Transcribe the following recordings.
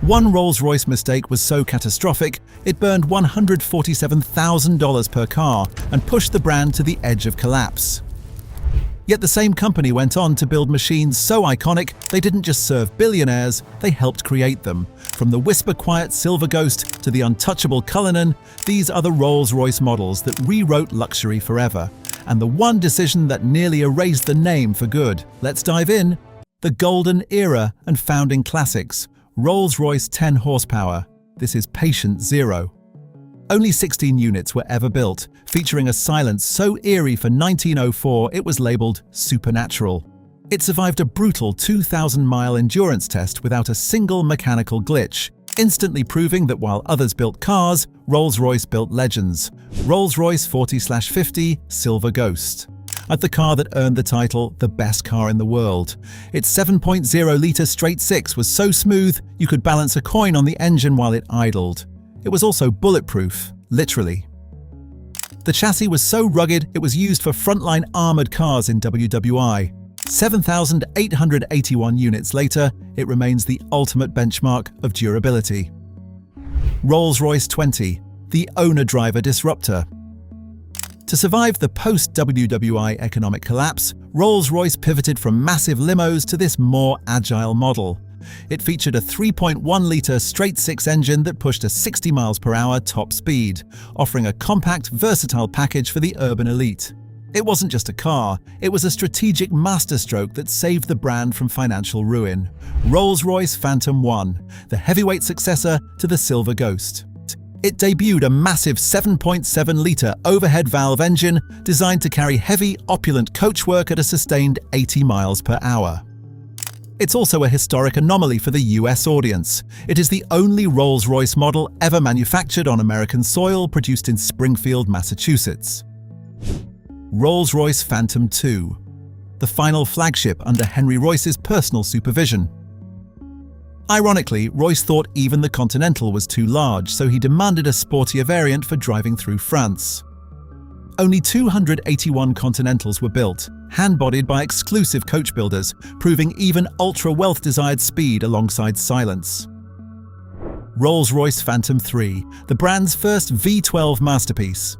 One Rolls-Royce mistake was so catastrophic, it burned $147,000 per car and pushed the brand to the edge of collapse. Yet the same company went on to build machines so iconic they didn't just serve billionaires, they helped create them. From the whisper-quiet Silver Ghost to the untouchable Cullinan, these are the Rolls-Royce models that rewrote luxury forever. And the one decision that nearly erased the name for good. Let's dive in. The Golden Era and Founding Classics. Rolls-Royce 10 horsepower. This is patient zero. Only 16 units were ever built, featuring a silence so eerie for 1904 it was labeled supernatural. It survived a brutal 2,000-mile endurance test without a single mechanical glitch, instantly proving that while others built cars, Rolls-Royce built legends. Rolls-Royce 40/50 Silver Ghost. At the car that earned the title the best car in the world. Its 7.0-litre straight-six was so smooth you could balance a coin on the engine while it idled. It was also bulletproof, literally. The chassis was so rugged it was used for frontline armoured cars in WWI. 7,881 units later, it remains the ultimate benchmark of durability. Rolls-Royce 20, the owner-driver disruptor. To survive the post-WWI economic collapse, Rolls-Royce pivoted from massive limos to this more agile model. It featured a 3.1-litre straight-six engine that pushed a 60 miles per hour top speed, offering a compact, versatile package for the urban elite. It wasn't just a car, it was a strategic masterstroke that saved the brand from financial ruin. Rolls-Royce Phantom 1, the heavyweight successor to the Silver Ghost. It debuted a massive 7.7-litre overhead valve engine designed to carry heavy, opulent coachwork at a sustained 80 miles per hour. It's also a historic anomaly for the US audience. It is the only Rolls-Royce model ever manufactured on American soil, produced in Springfield, Massachusetts. Rolls-Royce Phantom 2, the final flagship under Henry Royce's personal supervision. Ironically, Royce thought even the Continental was too large, so he demanded a sportier variant for driving through France. Only 281 Continentals were built, hand-bodied by exclusive coach builders, proving even ultra-wealth desired speed alongside silence. Rolls-Royce Phantom 3, the brand's first V12 masterpiece.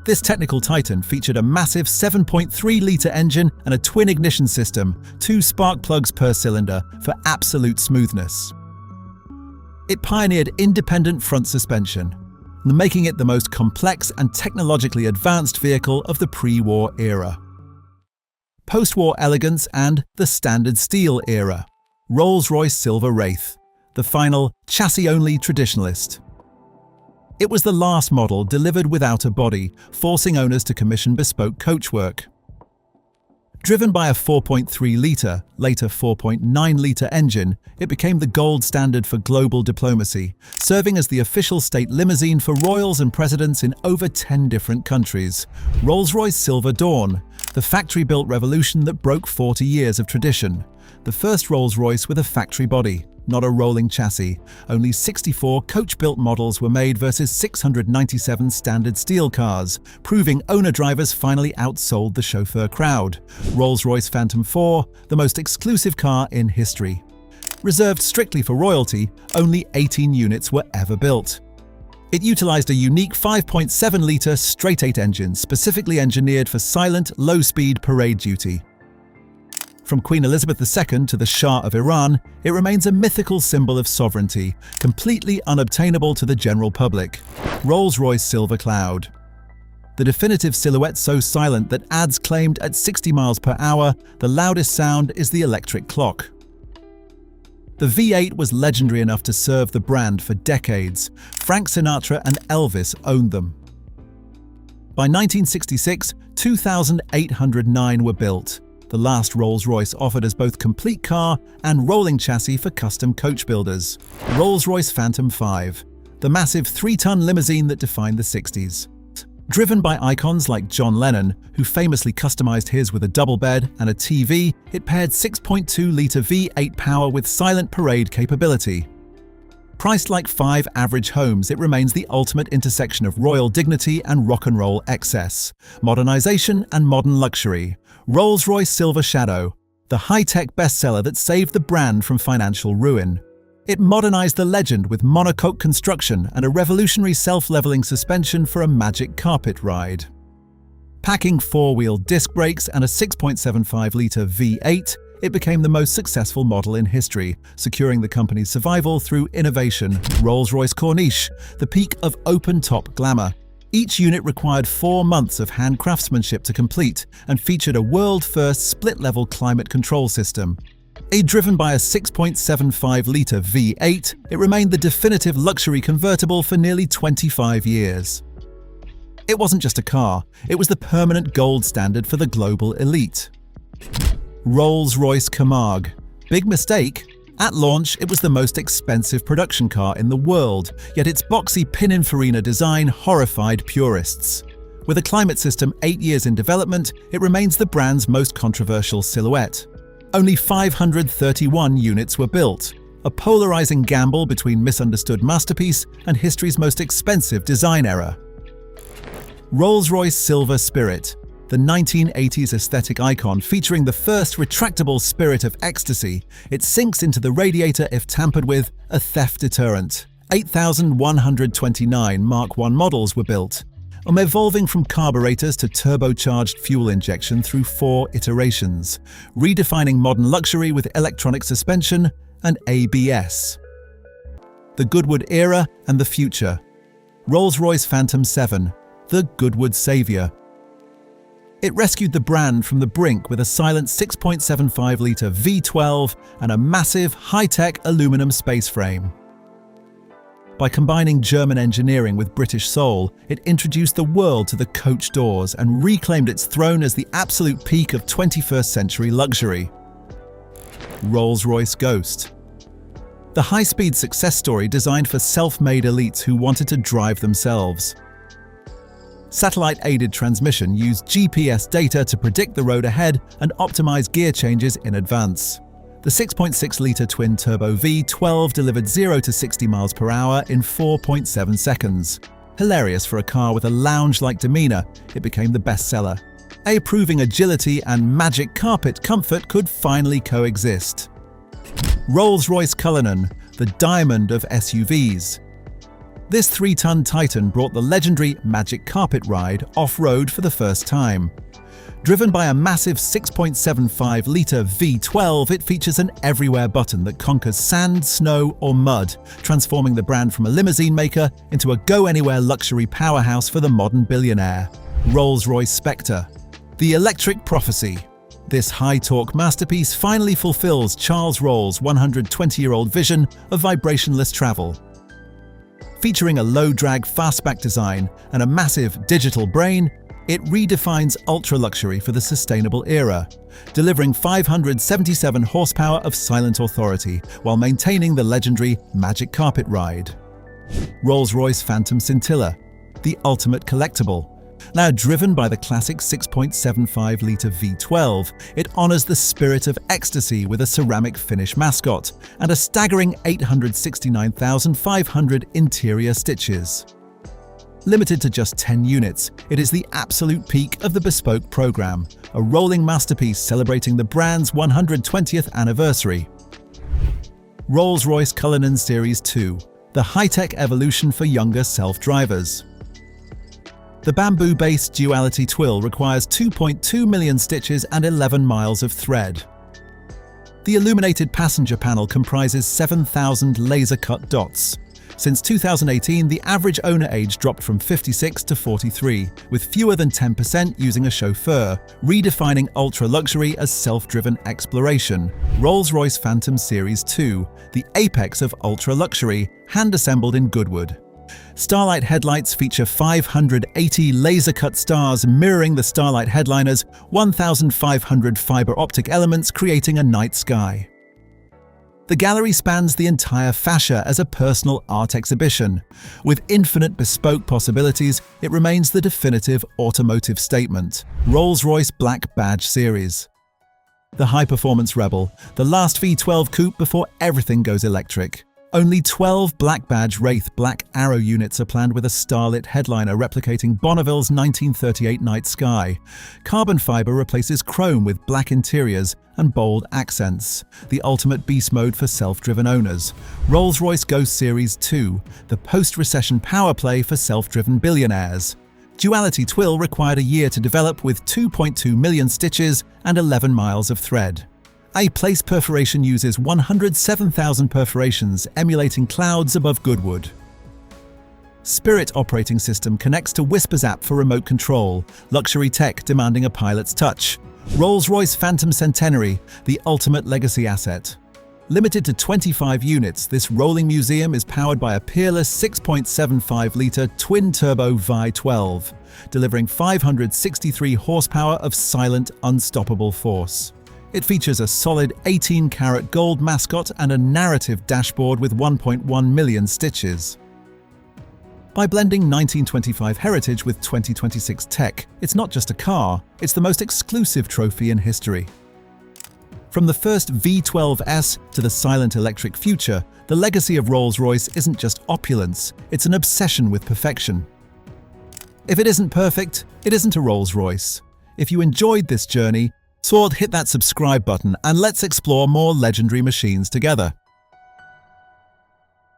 This technical titan featured a massive 7.3-litre engine and a twin ignition system, 2 spark plugs per cylinder, for absolute smoothness. It pioneered independent front suspension, making it the most complex and technologically advanced vehicle of the pre-war era. Post-war elegance and the standard steel era. Rolls-Royce Silver Wraith, the final chassis-only traditionalist. It was the last model delivered without a body, forcing owners to commission bespoke coachwork. Driven by a 4.3-litre, later 4.9-litre engine, it became the gold standard for global diplomacy, serving as the official state limousine for royals and presidents in over 10 different countries. Rolls-Royce Silver Dawn, the factory-built revolution that broke 40 years of tradition. The first Rolls-Royce with a factory body, not a rolling chassis. Only 64 coach-built models were made versus 697 standard steel cars, proving owner-drivers finally outsold the chauffeur crowd. Rolls-Royce Phantom 4, the most exclusive car in history. Reserved strictly for royalty, only 18 units were ever built. It utilized a unique 5.7-litre straight-eight engine specifically engineered for silent, low-speed parade duty. From Queen Elizabeth II to the Shah of Iran, it remains a mythical symbol of sovereignty, completely unobtainable to the general public. Rolls-Royce Silver Cloud. The definitive silhouette so silent that ads claimed at 60 miles per hour, the loudest sound is the electric clock. The V8 was legendary enough to serve the brand for decades. Frank Sinatra and Elvis owned them. By 1966, 2,809 were built. The last Rolls-Royce offered as both complete car and rolling chassis for custom coach builders. Rolls-Royce Phantom 5, the massive 3-ton limousine that defined the 60s. Driven by icons like John Lennon, who famously customized his with a double bed and a TV, it paired 6.2-litre V8 power with silent parade capability. Priced like 5 average homes, it remains the ultimate intersection of royal dignity and rock and roll excess, modernization and modern luxury. Rolls-Royce Silver Shadow, the high-tech bestseller that saved the brand from financial ruin. It modernized the legend with monocoque construction and a revolutionary self-leveling suspension for a magic carpet ride. Packing four-wheel disc brakes and a 6.75-litre V8, it became the most successful model in history, securing the company's survival through innovation. Rolls-Royce Corniche, the peak of open-top glamour. Each unit required 4 months of hand craftsmanship to complete and featured a world-first split-level climate control system. Driven by a 6.75-litre V8, it remained the definitive luxury convertible for nearly 25 years. It wasn't just a car, it was the permanent gold standard for the global elite. Rolls-Royce Camargue. Big mistake. At launch, it was the most expensive production car in the world, yet its boxy Pininfarina design horrified purists. With a climate system 8 years in development, it remains the brand's most controversial silhouette. Only 531 units were built, a polarizing gamble between misunderstood masterpiece and history's most expensive design error. Rolls-Royce Silver Spirit, the 1980s aesthetic icon featuring the first retractable spirit of ecstasy, it sinks into the radiator if tampered with, a theft deterrent. 8,129 Mark I models were built, evolving from carburetors to turbocharged fuel injection through 4 iterations, redefining modern luxury with electronic suspension and ABS. The Goodwood era and the future. Rolls-Royce Phantom 7, the Goodwood savior. It rescued the brand from the brink with a silent 6.75-litre V12 and a massive, high-tech aluminum space frame. By combining German engineering with British soul, it introduced the world to the coach doors and reclaimed its throne as the absolute peak of 21st century luxury. Rolls-Royce Ghost. The high-speed success story designed for self-made elites who wanted to drive themselves. Satellite-aided transmission used GPS data to predict the road ahead and optimize gear changes in advance. The 6.6-litre twin-turbo V12 delivered 0 to 60 miles per hour in 4.7 seconds. Hilarious for a car with a lounge-like demeanor, it became the bestseller. Proving agility and magic carpet comfort could finally coexist. Rolls-Royce Cullinan, the diamond of SUVs. This 3-ton Titan brought the legendary magic carpet ride off-road for the first time. Driven by a massive 6.75-litre V12, it features an everywhere button that conquers sand, snow, or mud, transforming the brand from a limousine maker into a go-anywhere luxury powerhouse for the modern billionaire. Rolls-Royce Spectre. The electric prophecy. This high-torque masterpiece finally fulfills Charles Rolls' 120-year-old vision of vibrationless travel. Featuring a low-drag fastback design and a massive digital brain, it redefines ultra-luxury for the sustainable era, delivering 577 horsepower of silent authority while maintaining the legendary magic carpet ride. Rolls-Royce Phantom Scintilla, the ultimate collectible. Now driven by the classic 6.75-litre V12, it honors the spirit of ecstasy with a ceramic finish mascot and a staggering 869,500 interior stitches. Limited to just 10 units, it is the absolute peak of the bespoke program, a rolling masterpiece celebrating the brand's 120th anniversary. Rolls-Royce Cullinan Series 2, the high-tech evolution for younger self-drivers. The bamboo-based duality twill requires 2.2 million stitches and 11 miles of thread. The illuminated passenger panel comprises 7,000 laser-cut dots. Since 2018, the average owner age dropped from 56 to 43, with fewer than 10% using a chauffeur, redefining ultra-luxury as self-driven exploration. Rolls-Royce Phantom Series 2, the apex of ultra-luxury, hand-assembled in Goodwood. Starlight headlights feature 580 laser-cut stars mirroring the Starlight headliner's 1,500 fiber optic elements, creating a night sky. The gallery spans the entire fascia as a personal art exhibition. With infinite bespoke possibilities, it remains the definitive automotive statement. Rolls-Royce Black Badge Series. The high-performance rebel, the last V12 coupe before everything goes electric. Only 12 Black Badge Wraith Black Arrow units are planned with a starlit headliner replicating Bonneville's 1938 night sky. Carbon fiber replaces chrome with black interiors and bold accents, the ultimate beast mode for self-driven owners. Rolls-Royce Ghost Series 2, the post-recession power play for self-driven billionaires. Duality Twill required a year to develop with 2.2 million stitches and 11 miles of thread. A-place perforation uses 107,000 perforations, emulating clouds above Goodwood. Spirit operating system connects to Whisper's app for remote control, luxury tech demanding a pilot's touch. Rolls-Royce Phantom Centenary, the ultimate legacy asset. Limited to 25 units, this rolling museum is powered by a peerless 6.75-litre twin-turbo Vi-12, delivering 563 horsepower of silent, unstoppable force. It features a solid 18-karat gold mascot and a narrative dashboard with 1.1 million stitches. By blending 1925 heritage with 2026 tech, it's not just a car, it's the most exclusive trophy in history. From the first V12S to the silent electric future, the legacy of Rolls-Royce isn't just opulence, it's an obsession with perfection. If it isn't perfect, it isn't a Rolls-Royce. If you enjoyed this journey, hit that subscribe button and let's explore more legendary machines together.